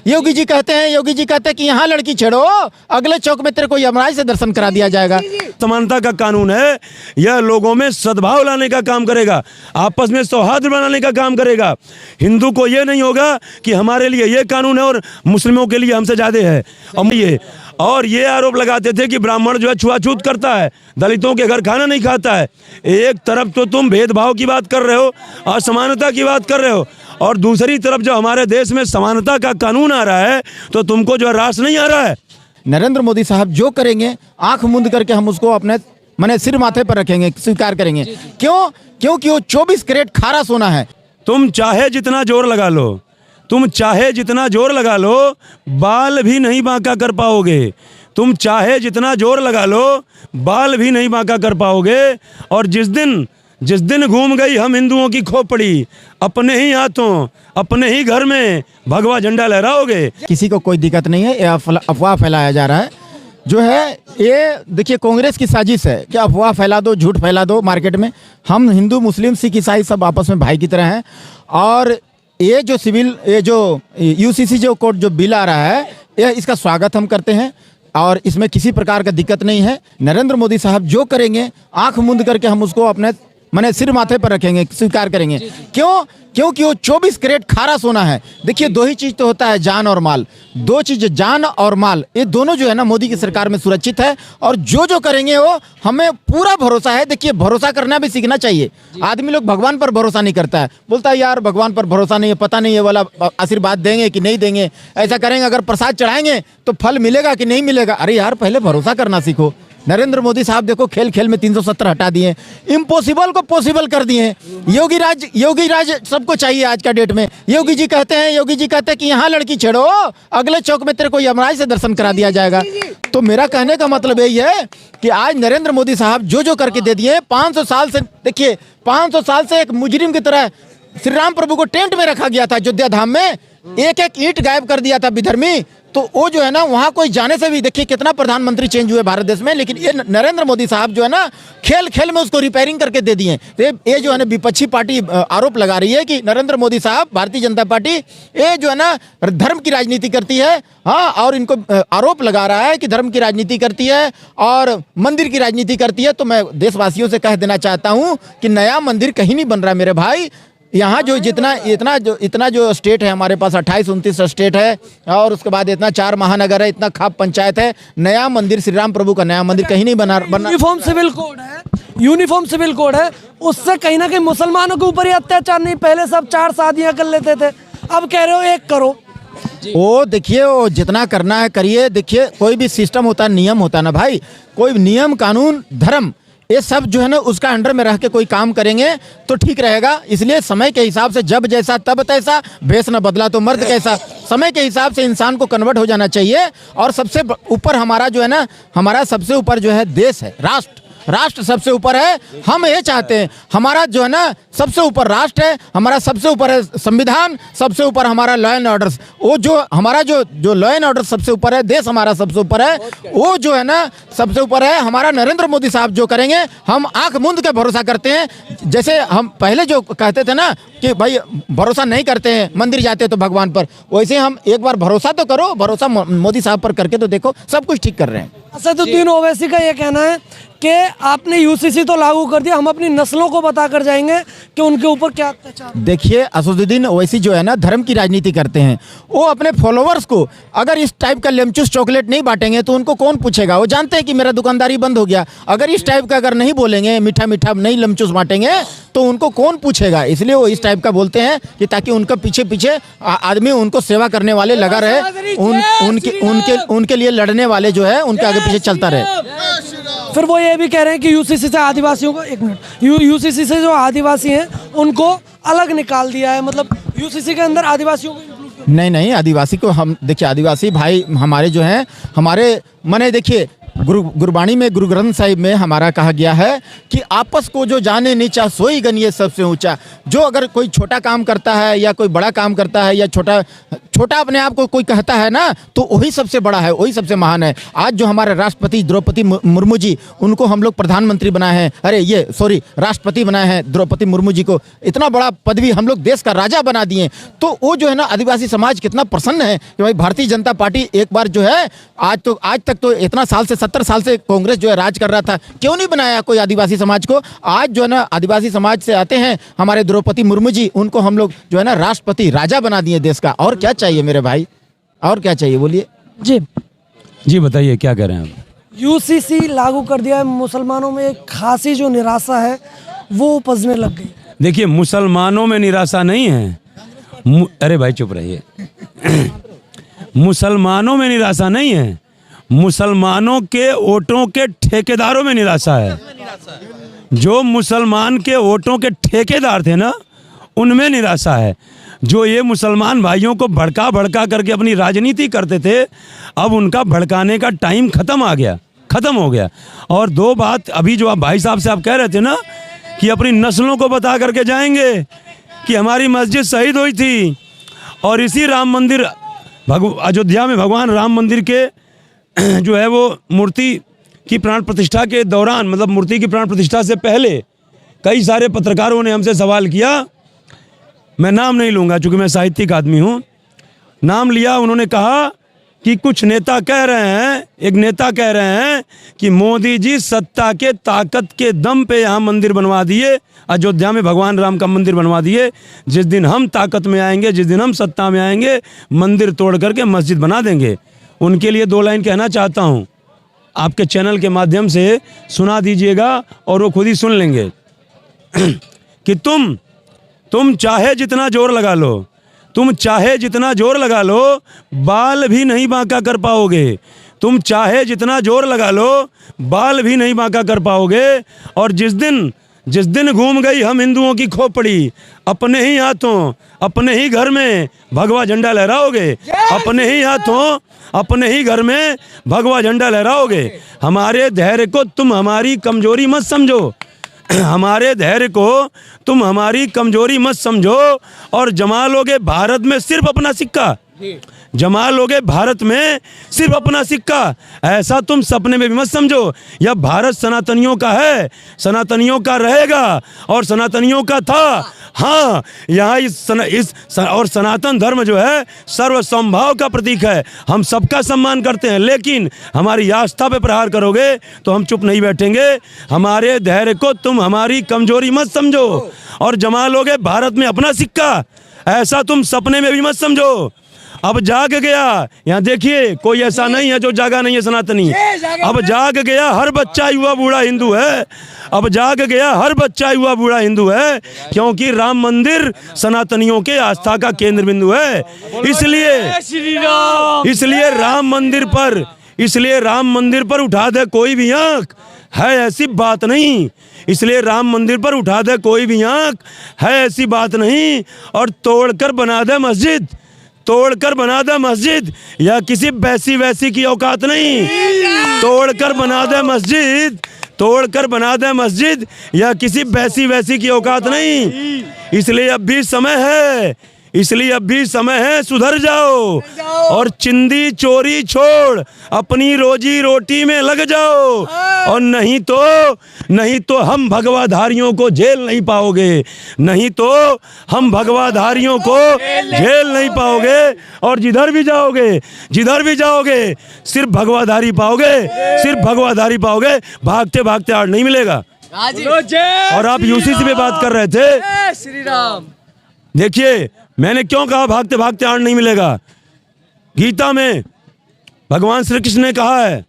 योगी जी कहते हैं कि यहाँ लड़की छेड़ो, अगले चौक में तेरे को यमराज से दर्शन करा दिया जाएगा। समानता का कानून है, यह लोगों में सद्भाव लाने का काम करेगा, आपस में सौहार्द बनाने का काम करेगा। हिंदू को यह नहीं होगा कि हमारे लिए यह कानून है और मुस्लिमों के लिए हमसे ज्यादा है। और ये आरोप लगाते थे कि ब्राह्मण जो है छुआछूत करता है, दलितों के घर खाना नहीं खाता है। एक तरफ तो तुम भेदभाव की बात कर रहे हो, असमानता की बात कर रहे हो, और दूसरी तरफ जो हमारे देश में समानता का कानून आ रहा है तो तुमको जो रास नहीं आ रहा है। नरेंद्र मोदी साहब जो करेंगे आंख मूंद करके हम उसको अपने माने सिर माथे पर रखेंगे, स्वीकार करेंगे। क्यों? क्योंकि वो 24 कैरेट खारा सोना है। तुम चाहे जितना जोर लगा लो, तुम चाहे जितना जोर लगा लो, बाल भी नहीं बांका कर पाओगे। तुम चाहे जितना जोर लगा लो, बाल भी नहीं बांका कर पाओगे। और जिस दिन घूम गई हम हिंदुओं की खोपड़ी, अपने ही हाथों अपने ही घर में भगवा झंडा लहराओगे। किसी को कोई दिक्कत नहीं है, ये अफवाह फैलाया जा रहा है जो है। ये देखिए कांग्रेस की साजिश है कि अफवाह फैला दो, झूठ फैला दो मार्केट में। हम हिंदू मुस्लिम सिख ईसाई सब आपस में भाई की तरह हैं। और ये जो यूसीसी जो कोर्ट जो बिल आ रहा है, इसका स्वागत हम करते हैं और इसमें किसी प्रकार का दिक्कत नहीं है। नरेंद्र मोदी साहब जो करेंगे आंख मूंद करके हम उसको अपने माने सिर माथे पर रखेंगे, स्वीकार करेंगे। क्यों? क्योंकि वो 24 कैरेट खारा सोना है। देखिए दो ही चीज तो होता है, जान और माल। दो चीज, जान और माल, ये दोनों जो है ना मोदी की सरकार में सुरक्षित है। और जो करेंगे वो हमें पूरा भरोसा है। देखिए भरोसा करना भी सीखना चाहिए। आदमी लोग भगवान पर भरोसा नहीं करता है, बोलता है यार भगवान पर भरोसा नहीं है, पता नहीं है वाला आशीर्वाद देंगे कि नहीं देंगे, ऐसा करेंगे, अगर प्रसाद चढ़ाएंगे तो फल मिलेगा कि नहीं मिलेगा। अरे यार पहले भरोसा करना सीखो। नरेंद्र मोदी साहब देखो खेल खेल में 370 हटा दिए, इम्पॉसिबल को पॉसिबल कर दिए। योगी राज सबको चाहिए आज का डेट में। योगी जी कहते हैं कि यहाँ लड़की छेड़ो, अगले चौक में तेरे को यमराज से दर्शन करा दिया जाएगा। तो मेरा कहने का मतलब यही है कि आज नरेंद्र मोदी साहब जो करके दे दिए। 500 साल से, देखिए 500 साल से एक मुजरिम की तरह श्री राम प्रभु को टेंट में रखा गया था अयोध्या धाम में, एक ईंट गायब कर दिया था विधर्मी। तो वो जो है ना वहाँ कोई जाने से भी, देखिए कितना प्रधानमंत्री चेंज हुए भारत देश में, लेकिन ये नरेंद्र मोदी साहब जो है ना खेल खेल में उसको रिपेयरिंग करके दे दिए। ये जो है ना विपक्षी पार्टी आरोप लगा रही है कि नरेंद्र मोदी साहब, भारतीय जनता पार्टी, ये जो है ना धर्म की राजनीति करती है। हाँ, और इनको आरोप लगा रहा है कि धर्म की राजनीति करती है और मंदिर की राजनीति करती है। तो मैं देशवासियों से कह देना चाहता हूँ कि नया मंदिर कहीं नहीं बन रहा मेरे भाई। यहाँ जो इतना जो स्टेट है हमारे पास, 28-29 स्टेट है, और उसके बाद इतना 4 महानगर है, इतना खाप पंचायत है। नया मंदिर, श्री राम प्रभु का नया मंदिर कहीं नहीं बना। यूनिफॉर्म सिविल कोड है, उससे कहीं ना कहीं मुसलमानों के ऊपर ही अत्याचार नहीं। पहले सब 4 शादियां कर लेते थे, अब कह रहे हो 1 करो। वो देखिए वो जितना करना है करिए। देखिए कोई भी सिस्टम होता है, नियम होता है ना भाई, कोई नियम कानून धर्म ये सब जो है ना उसका अंडर में रह के कोई काम करेंगे तो ठीक रहेगा। इसलिए समय के हिसाब से जब जैसा तब तैसा, भेष न बदला तो मर्द कैसा। समय के हिसाब से इंसान को कन्वर्ट हो जाना चाहिए। और सबसे ऊपर हमारा जो है ना, हमारा सबसे ऊपर जो है देश है, राष्ट्र सबसे ऊपर है। हम ये चाहते हैं हमारा जो है ना सबसे ऊपर राष्ट्र है, हमारा सबसे ऊपर है संविधान, सबसे ऊपर हमारा लॉ एंड ऑर्डर। वो जो हमारा जो लॉ एंड ऑर्डर सबसे ऊपर है, देश हमारा सबसे ऊपर है, वो जो है ना सबसे ऊपर है। हमारा नरेंद्र मोदी साहब जो करेंगे हम आंख मूंद के भरोसा करते हैं। जैसे हम पहले जो कहते थे ना कि भाई भरोसा नहीं करते हैं, मंदिर जाते तो भगवान पर, वैसे हम एक बार भरोसा तो करो। भरोसा मोदी साहब पर करके तो देखो, सब कुछ ठीक कर रहे हैं। असदुद्दीन ओवैसी का ये कहना है कि आपने यूसीसी तो लागू कर दिया, हम अपनी नस्लों को बताकर जाएंगे कि उनके ऊपर क्या अत्याचार। देखिए असदुद्दीन ओवैसी जो है ना धर्म की राजनीति करते हैं। वो अपने फॉलोवर्स को अगर इस टाइप का लेमचूस चॉकलेट नहीं बांटेंगे तो उनको कौन पूछेगा। वो जानते हैं कि मेरा दुकानदारी बंद हो गया। अगर इस टाइप का अगर नहीं बोलेंगे, मीठा मीठा नहीं लेमचूस बांटेंगे तो उनको कौन पूछेगा। इसलिए वो इस टाइप का बोलते हैं कि ताकि उनका पीछे आदमी उनको सेवा करने वाले लगा रहे, उनके लिए लड़ने वाले जो है उनके आगे पीछे चलता रहे। फिर वो ये भी कह रहे हैं कि यूसीसी से आदिवासियों को, एक मिनट, यूसीसी से जो आदिवासी हैं उनको अलग निकाल दिया है। मतलब यूसीसी के अंदर आदिवासियों को नहीं, आदिवासी को हम देखिए, आदिवासी भाई हमारे जो हैं, हमारे माने देखिए गुरबाणी में, गुरु ग्रंथ साहिब में हमारा कहा गया है कि आपस को जो जाने नीचा सोई गनिए सबसे ऊंचा। जो अगर कोई छोटा काम करता है या कोई बड़ा काम करता है या छोटा अपने आप को कोई कहता है ना, तो वही सबसे बड़ा है, वही सबसे महान है। आज जो हमारे राष्ट्रपति द्रौपदी मुर्मू जी, उनको हम लोग प्रधानमंत्री बनाए हैं, राष्ट्रपति बनाए हैं द्रौपदी मुर्मू जी को, इतना बड़ा पदवी हम लोग देश का राजा बना दिए। तो वो जो है ना, आदिवासी समाज कितना प्रसन्न है कि भाई भारतीय जनता पार्टी एक बार जो है, आज तक तो इतना साल से 70 साल से कांग्रेस जो है राज कर रहा था, क्यों नहीं बनाया कोई आदिवासी समाज को। आज जो है ना, आदिवासी समाज से आते हैं हमारे द्रौपदी मुर्मू जी, उनको हम लोग जो है ना राष्ट्रपति राजा बना दिए देश का। और क्या चाहिए मेरे भाई, और क्या चाहिए बोलिए। जी बताइए क्या कह रहे हैं आप। यूसीसी लागू कर दिया है, मुसलमानों में एक खासी जो निराशा है वो उपजने लग गई। देखिए, मुसलमानों में निराशा नहीं है, अरे भाई चुप रहिए। मुसलमानों में निराशा नहीं है, मुसलमानों के वोटों के ठेकेदारों में निराशा है। जो मुसलमान के वोटों के ठेकेदार थे ना, उनमें निराशा है। जो ये मुसलमान भाइयों को भड़का करके अपनी राजनीति करते थे, अब उनका भड़काने का टाइम खत्म हो गया। और दो बात अभी जो आप भाई साहब से आप कह रहे थे ना कि अपनी नस्लों को बता करके जाएंगे कि हमारी मस्जिद शहीद हुई थी, और इसी राम मंदिर अयोध्या में भगवान राम मंदिर के जो है वो मूर्ति की प्राण प्रतिष्ठा के दौरान, मतलब मूर्ति की प्राण प्रतिष्ठा से पहले कई सारे पत्रकारों ने हमसे सवाल किया। मैं नाम नहीं लूँगा चूँकि मैं साहित्यिक आदमी हूँ, नाम लिया। उन्होंने कहा कि कुछ नेता कह रहे हैं, एक नेता कह रहे हैं कि मोदी जी सत्ता के ताकत के दम पे यहाँ मंदिर बनवा दिए, अयोध्या में भगवान राम का मंदिर बनवा दिए। जिस दिन हम ताकत में आएंगे, जिस दिन हम सत्ता में आएंगे, मंदिर तोड़ करके मस्जिद बना देंगे। उनके लिए 2 लाइन कहना चाहता हूँ, आपके चैनल के माध्यम से सुना दीजिएगा और वो खुद ही सुन लेंगे कि तुम चाहे जितना जोर लगा लो, तुम चाहे जितना जोर लगा लो, बाल भी नहीं बांका कर पाओगे। तुम चाहे जितना जोर लगा लो, बाल भी नहीं बांका कर पाओगे। और जिस दिन घूम गई हम हिंदुओं की खोपड़ी, अपने ही हाथों अपने ही घर में भगवा झंडा लहराओगे। अपने ही हाथों अपने ही घर में भगवा झंडा लहराओगे। हमारे धैर्य को तुम हमारी कमजोरी मत समझो, हमारे धैर्य को तुम हमारी कमजोरी मत समझो, और जमा लोगे भारत में सिर्फ अपना सिक्का, जमा लोगे भारत में सिर्फ अपना सिक्का। ऐसा तुम सपने में भी मत समझो। यह भारत सनातनियों का है, सनातनियों का रहेगा और सनातनियों का था। हाँ, यहाँ और सनातन धर्म जो है सर्व समभाव का प्रतीक है। हम सबका सम्मान करते हैं, लेकिन हमारी आस्था पे प्रहार करोगे तो हम चुप नहीं बैठेंगे। हमारे धैर्य को तुम हमारी कमजोरी मत समझो और जमा लोगे भारत में अपना सिक्का, ऐसा तुम सपने में भी मत समझो। अब जाग गया, यहाँ देखिए कोई ऐसा नहीं है जो जागा नहीं है सनातनी। अब जाग गया हर बच्चा युवा बूढ़ा हिंदू है, अब जाग गया हर बच्चा युवा बूढ़ा हिंदू है, क्योंकि राम मंदिर सनातनियों के आस्था का केंद्र बिंदु है। इसलिए राम मंदिर पर उठा दे कोई भी आंख, है ऐसी बात नहीं। इसलिए राम मंदिर पर उठा दे कोई भी आंख, है ऐसी बात नहीं। और तोड़कर बना दे मस्जिद, तोड़कर बना दे मस्जिद, या किसी वैसी की औकात नहीं। तोड़कर बना दे मस्जिद, तोड़कर बना दे मस्जिद, या किसी वैसी की औकात नहीं। इसलिए अब भी समय है, इसलिए अब भी समय है, सुधर जाओ और चिंदी चोरी छोड़ अपनी रोजी रोटी में लग जाओ। और नहीं तो हम भगवाधारियों को झेल नहीं पाओगे, नहीं तो हम भगवाधारियों को झेल नहीं पाओगे। और जिधर भी जाओगे सिर्फ भगवाधारी पाओगे, सिर्फ भगवाधारी पाओगे, भागते भागते आड़ नहीं मिलेगा। और आप यूसीसी पे बात कर रहे थे, श्री राम। देखिए मैंने क्यों कहा भागते भागते आड़ नहीं मिलेगा। गीता में भगवान श्री कृष्ण ने कहा है,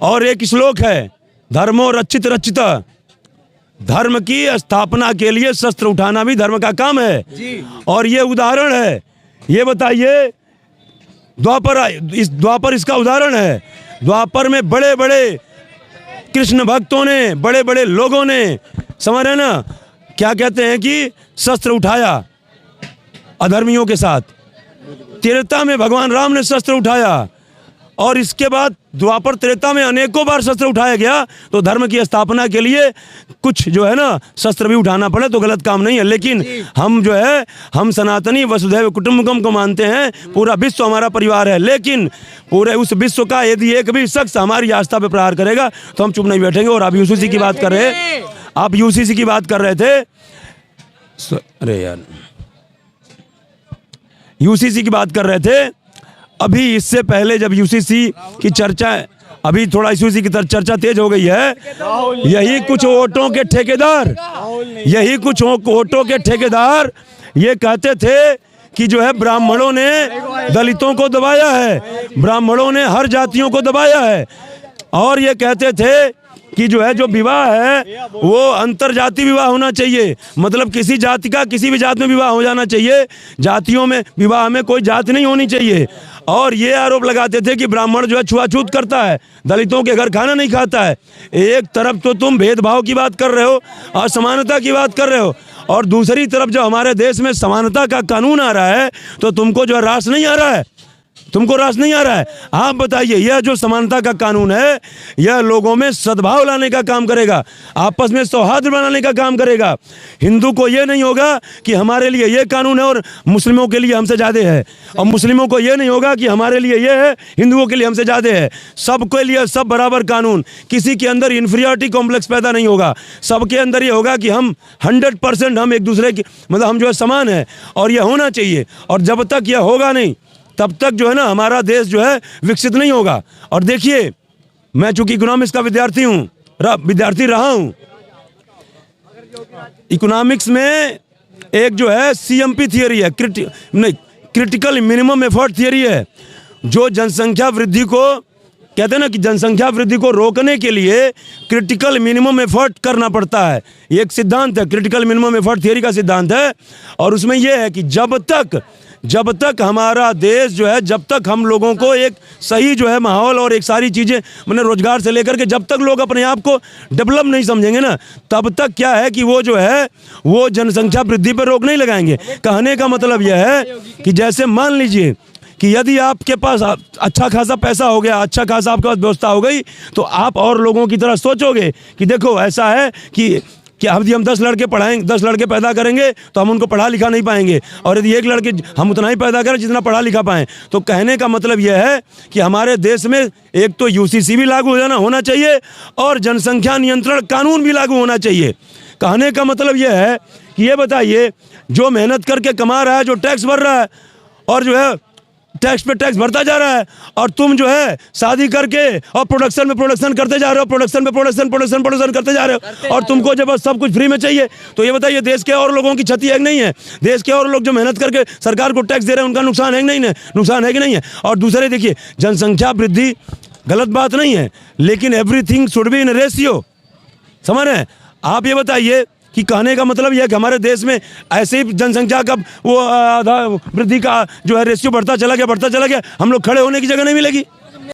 और एक श्लोक है, धर्मो रचित रचिता, धर्म की स्थापना के लिए शस्त्र उठाना भी धर्म का काम है जी। और ये उदाहरण है, ये बताइए द्वापर इसका उदाहरण है। द्वापर में बड़े बड़े कृष्ण भक्तों ने, बड़े बड़े लोगों ने, समझ रहे ना, क्या कहते हैं कि शस्त्र उठाया अधर्मियों के साथ। त्रेता में भगवान राम ने शस्त्र उठाया और इसके बाद द्वापर त्रेता में अनेकों बार शस्त्र उठाया गया, तो धर्म की स्थापना के लिए कुछ जो है ना शस्त्र भी उठाना पड़े तो गलत काम नहीं है। लेकिन हम जो है हम सनातनी वसुधैव कुटुंबकम को मानते हैं, पूरा विश्व हमारा परिवार है। लेकिन पूरे उस विश्व का यदि एक भी शख्स हमारी आस्था पे प्रहार करेगा तो हम चुप नहीं बैठेंगे। और आप यूसीसी की बात कर रहे, आप यूसीसी की बात कर रहे थे, अरे यार यूसीसी की बात कर रहे थे। अभी इससे पहले जब यूसीसी की चर्चा, अभी थोड़ा यूसीसी की चर्चा तेज हो गई है, यही कुछ वोटों के ठेकेदार ये कहते थे कि जो है ब्राह्मणों ने दलितों को दबाया है, ब्राह्मणों ने हर जातियों को दबाया है। और ये कहते थे कि जो है जो विवाह है वो अंतरजातीय विवाह होना चाहिए, मतलब किसी जाति का किसी भी जात में विवाह हो जाना चाहिए, जातियों में विवाह में कोई जात नहीं होनी चाहिए। और ये आरोप लगाते थे कि ब्राह्मण जो है छुआछूत करता है, दलितों के घर खाना नहीं खाता है। एक तरफ तो तुम भेदभाव की बात कर रहे हो, असमानता की बात कर रहे हो, और दूसरी तरफ जो हमारे देश में समानता का कानून आ रहा है तो तुमको जो है रास नहीं आ रहा है, तुमको रास नहीं आ रहा है। आप बताइए, यह जो समानता का कानून है यह लोगों में सद्भाव लाने का काम करेगा, आपस में सौहार्द बनाने का काम करेगा। हिंदू को यह नहीं होगा कि हमारे लिए यह कानून है और मुस्लिमों के लिए हमसे ज़्यादा है, और मुस्लिमों को यह नहीं होगा कि हमारे लिए यह है, हिंदुओं के लिए हमसे ज़्यादा है। सबके लिए सब बराबर कानून, किसी के अंदर इन्फीरियरिटी कॉम्प्लेक्स पैदा नहीं होगा, सबके अंदर ये होगा कि हम 100% हम एक दूसरे की मतलब हम जो है समान है, और यह होना चाहिए। और जब तक यह होगा नहीं तब तक जो है ना हमारा देश जो है विकसित नहीं होगा। और देखिए, मैं चूंकि इकोनॉमिक्स का विद्यार्थी रहा हूं, इकोनॉमिक्स में एक जो है सीएमपी थियरी है, क्रिटिकल मिनिमम एफर्ट थियरी है, जो जनसंख्या वृद्धि को कहते हैं ना कि जनसंख्या वृद्धि को रोकने के लिए क्रिटिकल मिनिमम एफर्ट करना पड़ता है। ये एक सिद्धांत है, क्रिटिकल मिनिमम एफर्ट थियरी का सिद्धांत है। और उसमें यह है कि जब तक हमारा देश जो है, जब तक हम लोगों को एक सही जो है माहौल और एक सारी चीज़ें मतलब रोजगार से लेकर के जब तक लोग अपने आप को डेवलप नहीं समझेंगे ना, तब तक क्या है कि वो जो है वो जनसंख्या वृद्धि पर रोक नहीं लगाएंगे। कहने का मतलब यह है कि जैसे मान लीजिए कि यदि आपके पास अच्छा खासा पैसा हो गया, अच्छा खासा आपके पास व्यवस्था हो गई, तो आप और लोगों की तरह सोचोगे कि देखो ऐसा है कि यदि हम 10 लड़के पढ़ाएंगे, 10 लड़के पैदा करेंगे तो हम उनको पढ़ा लिखा नहीं पाएंगे, और यदि एक लड़के हम उतना ही पैदा करें जितना पढ़ा लिखा पाएं। तो कहने का मतलब यह है कि हमारे देश में एक तो यूसीसी भी लागू होना चाहिए और जनसंख्या नियंत्रण कानून भी लागू होना चाहिए। कहने का मतलब यह है कि ये बताइए, जो मेहनत करके कमा रहा है, जो टैक्स भर रहा है और जो है टैक्स पे टैक्स भरता जा रहा है, और तुम जो है शादी करके और प्रोडक्शन में प्रोडक्शन करते जा रहे हो, प्रोडक्शन पे प्रोडक्शन करते जा रहे हो, और तुमको जब सब कुछ फ्री में चाहिए, तो ये बताइए देश के और लोगों की क्षति है कि नहीं है? देश के और लोग जो मेहनत करके सरकार को टैक्स दे रहे हैं उनका नुकसान है कि नहीं है? नुकसान है कि नहीं है? और दूसरे देखिए, जनसंख्या वृद्धि गलत बात नहीं है, लेकिन everything should be in ratio, समझ रहे हैं? आप ये बताइए कि कहने का मतलब यह है कि हमारे देश में ऐसे ही जनसंख्या का वो वृद्धि का जो है रेशियो बढ़ता चला गया, हम लोग खड़े होने की जगह नहीं मिलेगी।